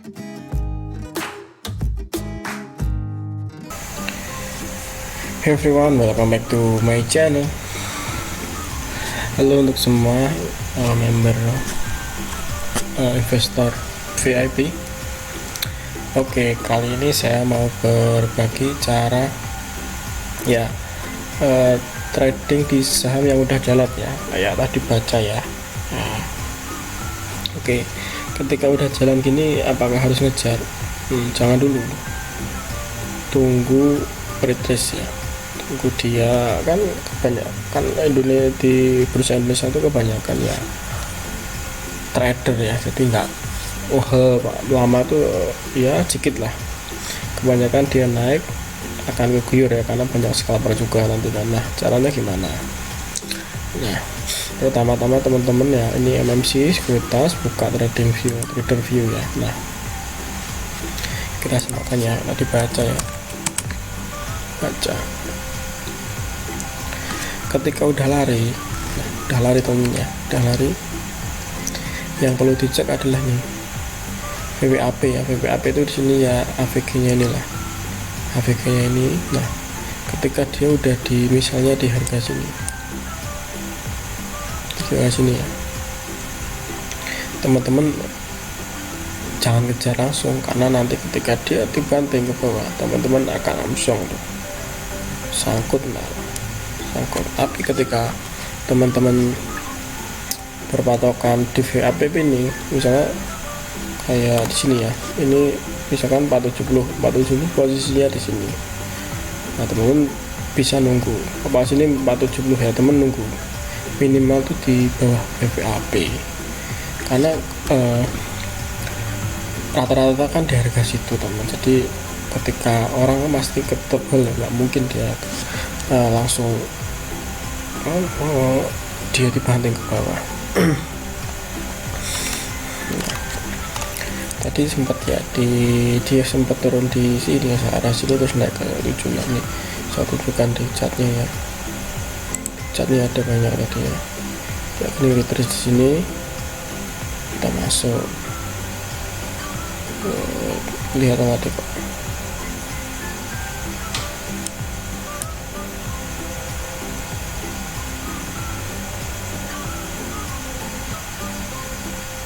Hey everyone, welcome back to my channel. Halo untuk semua member investor VIP. Oke, kali ini saya mau berbagi cara trading di saham yang udah jalan ya, kayak tadi baca ya. Oke, ketika udah jalan gini apakah harus ngejar? Jangan dulu, tunggu retest ya. Tunggu dia, kan kebanyakan Indonesia, di bursa Indonesia itu kebanyakan ya trader ya, jadi nggak lama tuh ya sedikit lah. Kebanyakan dia naik akan keguyur ya, karena banyak scalper juga nanti kan. Nah, caranya gimana? Nah, pertama-tama teman-teman ya, ini MMC sekuritas, buka trader view ya. Nah, kita samakan ya, tadi baca ya, baca. Ketika udah lari temennya, udah lari, yang perlu dicek adalah nih VWAP ya. VWAP itu di sini ya, AVG-nya inilah, AVG-nya ini. Nah, ketika dia udah di misalnya di harga sini, ya, teman-teman jangan kejar langsung, karena nanti ketika dia dibanting ke bawah, teman-teman akan langsung tuh sangkut. Tapi ketika teman-teman berpatokan di VWAP ini, misalnya kayak di sini ya, ini misalkan 470 posisinya di sini. Nah, teman-teman bisa nunggu apa sini 470 ya, teman nunggu minimal tuh di bawah VWAP, karena rata-rata kan di harga situ teman. Jadi ketika orang pasti ketebel, nggak mungkin dia langsung dia dibanting ke bawah. Tadi sempat ya, dia sempat turun di sini ya, arah sini terus naik ke 76 nih. Saya tunjukkan di catnya ya, catnya ada banyak tadi ya. Ini retrace di sini, kita masuk, lihat tadi kok.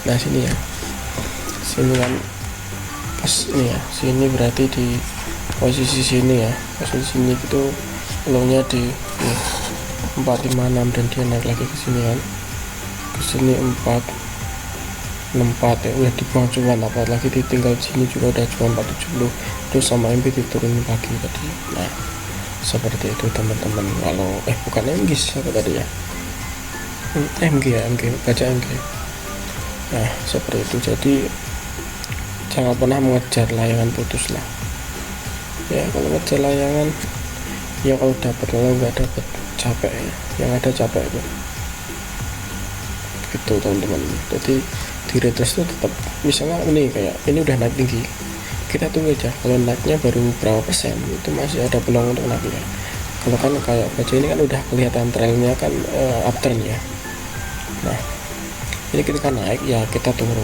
Nah, sini ya, sini kan pas ini ya, sini berarti di posisi sini ya, posisi sini itu low-nya di 456 dan dia naik lagi ke sini kan, ke sini 464 ya, udah dibuang cuan, apalagi ditinggal sini juga udah cuan 470, terus sama MB diturunin pagi tadi. Nah, seperti itu teman-teman. Kalau bukan MG apa tadi ya, MG ya, MG, baca MG. Nah, seperti itu. Jadi jangan pernah mengejar layangan putus lah ya. Kalau ngejar layangan ya, kalau dapat, kalau nggak dapat capek ya, yang ada capek itu gitu teman-teman. Jadi di retrace itu tetap, misalnya ini kayak ini udah naik tinggi, kita tunggu aja. Kalau naiknya baru berapa persen, itu masih ada peluang untuk naik ya. Kalau kan kayak baca ini kan udah kelihatan trennya kan uptrend ya. Nah, ini ketika naik ya kita tunggu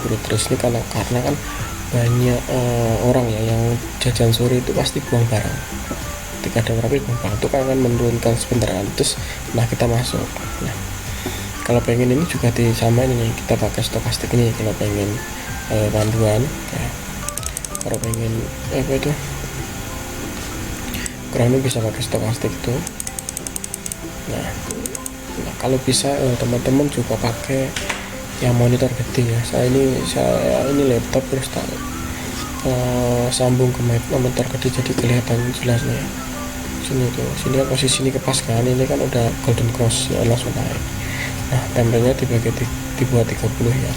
retrace ini, karena kan banyak orang ya yang jajan sore itu pasti buang barang. Ketika ada orang buang barang itu kan menurunkan sebentar, terus nah kita masuk. Nah, kalau pengen ini juga disamain ini, kita pakai stokastik ini. Kalau pengen panduan ya, kalau pengen apa itu kurang lebih bisa pakai stokastik itu. Nah, kalau bisa teman-teman juga pakai yang monitor gede ya. Saya ini laptop terus sambung ke monitor gede, jadi kelihatan jelasnya. Sini kan posisi ini kepas kan, ini kan udah golden cross ya, langsung naik. Nah, tempelnya dibuat 30 ya,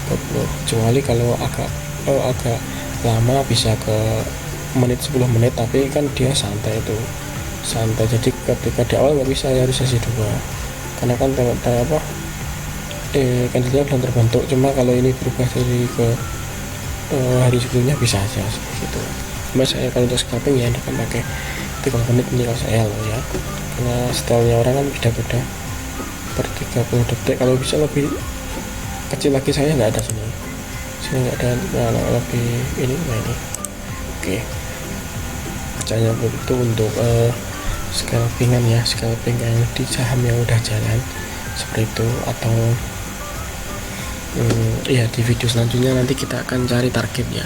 30. Kecuali kalau agak lama bisa ke 10 menit, tapi kan dia santai. Jadi ketika di awal nggak bisa ya, harus sesi 2, karena kan candlenya belum terbentuk. Cuma kalau ini berubah dari ke hari sebelumnya bisa aja gitu. Cuma saya kalau untuk scalping ya enakan pakai 30 menit ini kalau saya loh ya, karena stylenya orang kan beda-beda. Per 30 detik, kalau bisa lebih kecil lagi saya nggak ada sini. sini nggak ada lebih ini. Nah ini oke, caranya begitu untuk scalpingan ya, scalping yang di saham yang udah jalan seperti itu. Atau ya di video selanjutnya nanti kita akan cari target ya,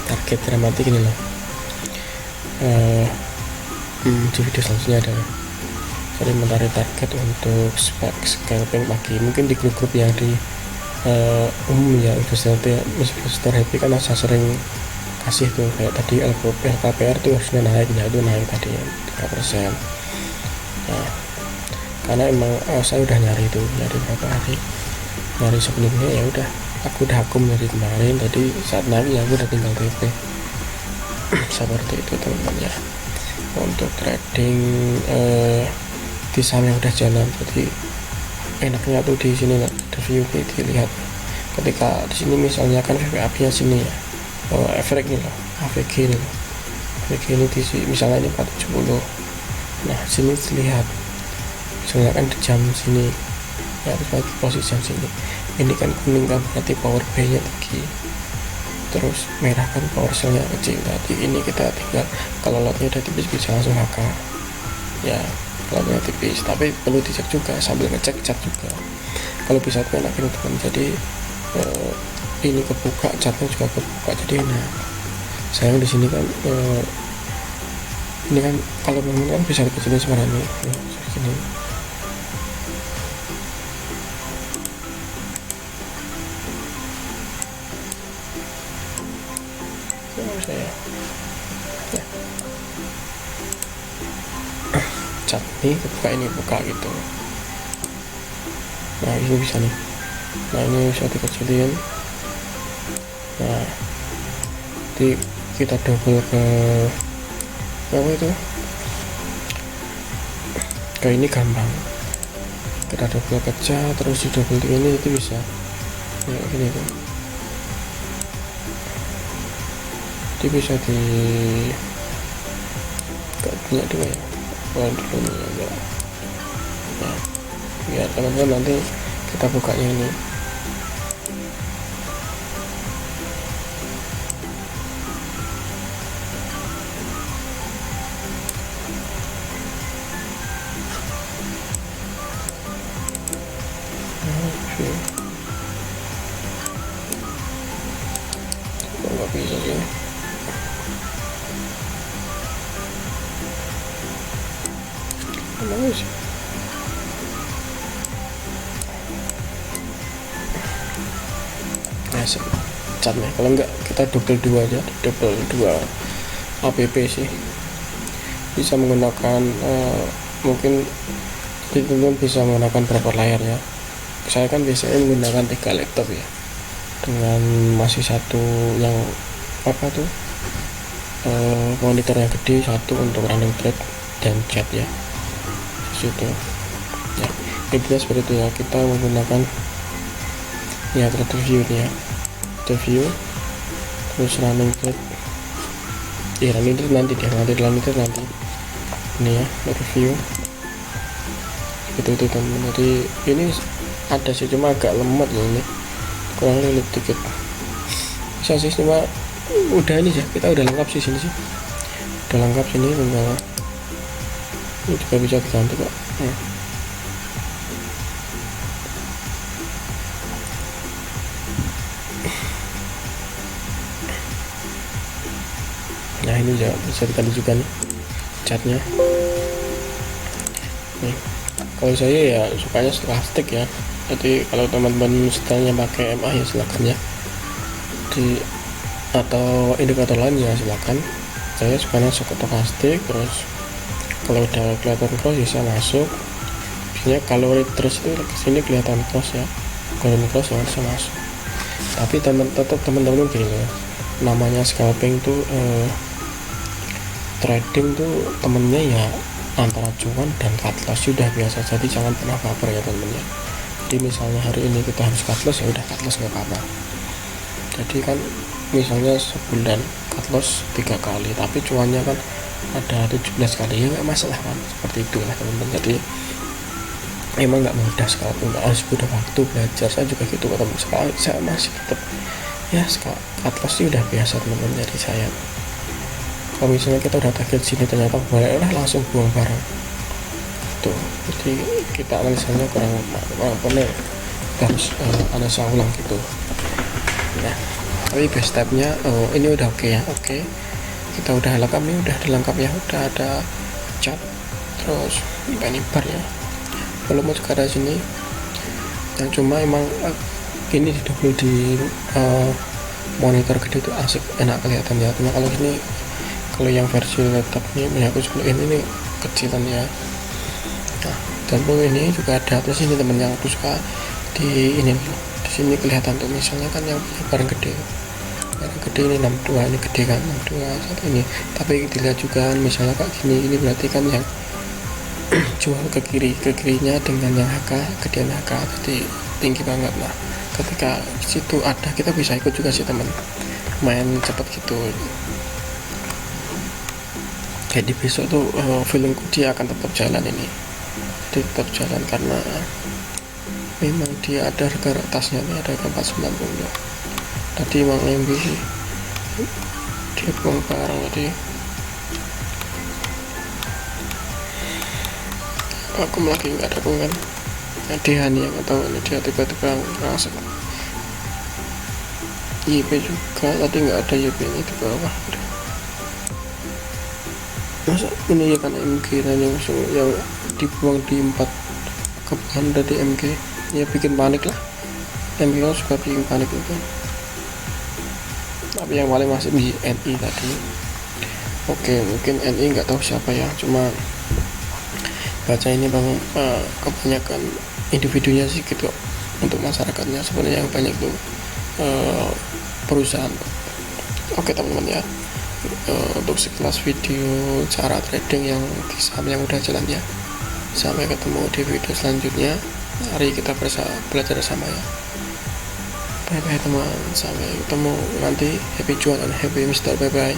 target dramatik ini loh. Di video selanjutnya ada jadi mencari target untuk scalping pagi, mungkin di grup-grup yang di umum ya, investor happy kan saya sering kasih tuh, kayak tadi LKPR tuh harusnya naik ya, itu naik tadi ya 3%. Nah karena emang saya udah nyari itu dari berapa hari, nyari sebelumnya ya udah aku udah akum dari kemarin, tadi saat naik ya aku udah tinggal TP. Seperti itu teman-teman ya untuk trading di saham yang udah jalan. Jadi enaknya tuh di sini lah, review dilihat ketika di sini misalnya kan VWAP nya sini ya, efek ini loh, AVG ini loh, AVG ini di sini misalnya ini 470. nah sini dilihat misalnya kan di jam sini ya, harus bagi posisi jam sini, ini kan kuning kan berarti power buy nya tinggi, terus merah kan power sell nya kecil. Tadi ini kita tinggal kalau lotnya udah tipis bisa langsung HK ya, lotnya tipis, tapi perlu dicek juga sambil ngecek cat juga kalau bisa tuh enak teman. Jadi ini kebuka, catnya juga kebuka, jadi enak. Sayang di sini kan ini kan kalau memang kan bisa dikecilin suaranya segini. Saya ya. Cat nih kebuka, ini buka gitu. Nah ini bisa nih, nah ini bisa dikecilin. Nah jadi kita double ke apa itu, ke ini gampang, kita double ke cat terus di double ini itu bisa ya gini tuh. Jadi bisa di punya dua ya, dulu ya. Nah, biar teman-teman nanti kita bukanya ini. Nggak bisa sih. Bagus. Nah, catnya kalau enggak kita double 2 aja, double 2 APP sih bisa menggunakan mungkin teman-teman bisa menggunakan berapa layar ya. Saya kan biasanya menggunakan 3 laptop ya, dengan masih satu yang apa tuh monitor yang gede, satu untuk running trade dan chat ya situ ya. Intinya seperti itu ya, kita menggunakan ya trade review nih ya, review terus running trade ya, running trade nanti ini ya, review itu teman. Jadi ini ada sih cuma agak lemot ya, ini kurang lilit dikit bisa sih, cuma udah ini ya, kita udah lengkap sih sini sih, udah lengkap sini, tinggal ini juga bisa diganti kok ya. Nah ini juga bisa diganti juga nih catnya nih. Kalau saya ya sukanya plastik ya, jadi kalau teman-teman stylenya pakai MA ya silakan ya, atau indikator lain ya silakan. Saya sukanya plastik. Terus kalau udah kelihatan cross bisa masuk, biasanya kalau terus itu kesini kelihatan cross ya, kalau cross ya bisa masuk. Tapi tetap teman-teman gini ya, namanya scalping tuh trading tuh temennya ya antara cuan dan cut loss sudah biasa, jadi jangan pernah baper ya temen ya. Jadi misalnya hari ini kita harus cut loss ya udah cut loss nggak apa-apa. Jadi kan misalnya sebulan cut loss 3 kali tapi cuannya kan ada 17 kali ya nggak masalah kan, seperti itu lah teman-teman. Jadi emang nggak mudah sekali, nggak harus butuh waktu belajar. Saya juga gitu ketemu sekali, saya masih tetap Ya cut loss sih udah biasa teman-teman dari saya. Kalau misalnya kita udah target sini ternyata balik langsung buang barang tuh, jadi kita analisanya kurang benar, harus analisa ulang gitu ya. Tapi best stepnya ini udah oke ya. Oke, kita udah lengkap nih, udah dilengkap ya, udah ada chart terus penny bar ya, belum mau juga ada sini yang cuma emang ini dulu di monitor gede itu asik, enak kelihatan ya. Cuma kalau ini, kalau yang versi laptop ini aku 10 ini kecilan ya. Nah, dan ini juga ada terus ini temen yang aku suka di ini di sini kelihatan tuh, misalnya kan yang barang gede ini 62, ini gede kan 62 satu ini, tapi dilihat juga misalnya kayak gini, ini berarti kan yang jual ke kirinya dengan yang HK gedean HK, jadi tinggi banget lah. Ketika situ ada, kita bisa ikut juga sih teman, main cepet gitu. Jadi besok tuh feelingku dia akan tetap jalan ini, dia tetap jalan karena memang dia ada harga atasnya nih, ada harga 490 tadi emang MB sih dia buang barang tadi. Aku lagi nggak ada kan dia nih yang tahu ini, dia tiba-tiba masuk YP juga, tadi nggak ada YP ini di bawah. Masa ini ya kan MG dan yang dibuang di 4 kebuang dari MG ya, bikin panik lah. MG kan suka bikin panik itu. Tapi yang paling masih di NI tadi. Oke, mungkin NI nggak tahu siapa ya, cuma baca ini bang, kebanyakan individunya sih gitu, untuk masyarakatnya sebenarnya yang banyak tuh perusahaan. Oke teman-teman ya, untuk sekelas video cara trading yang di saham yang udah jalan ya. Sampai ketemu di video selanjutnya, mari kita belajar sama ya. Bye bye teman, sampai ketemu nanti. Happy jualan, happy Mister, bye bye.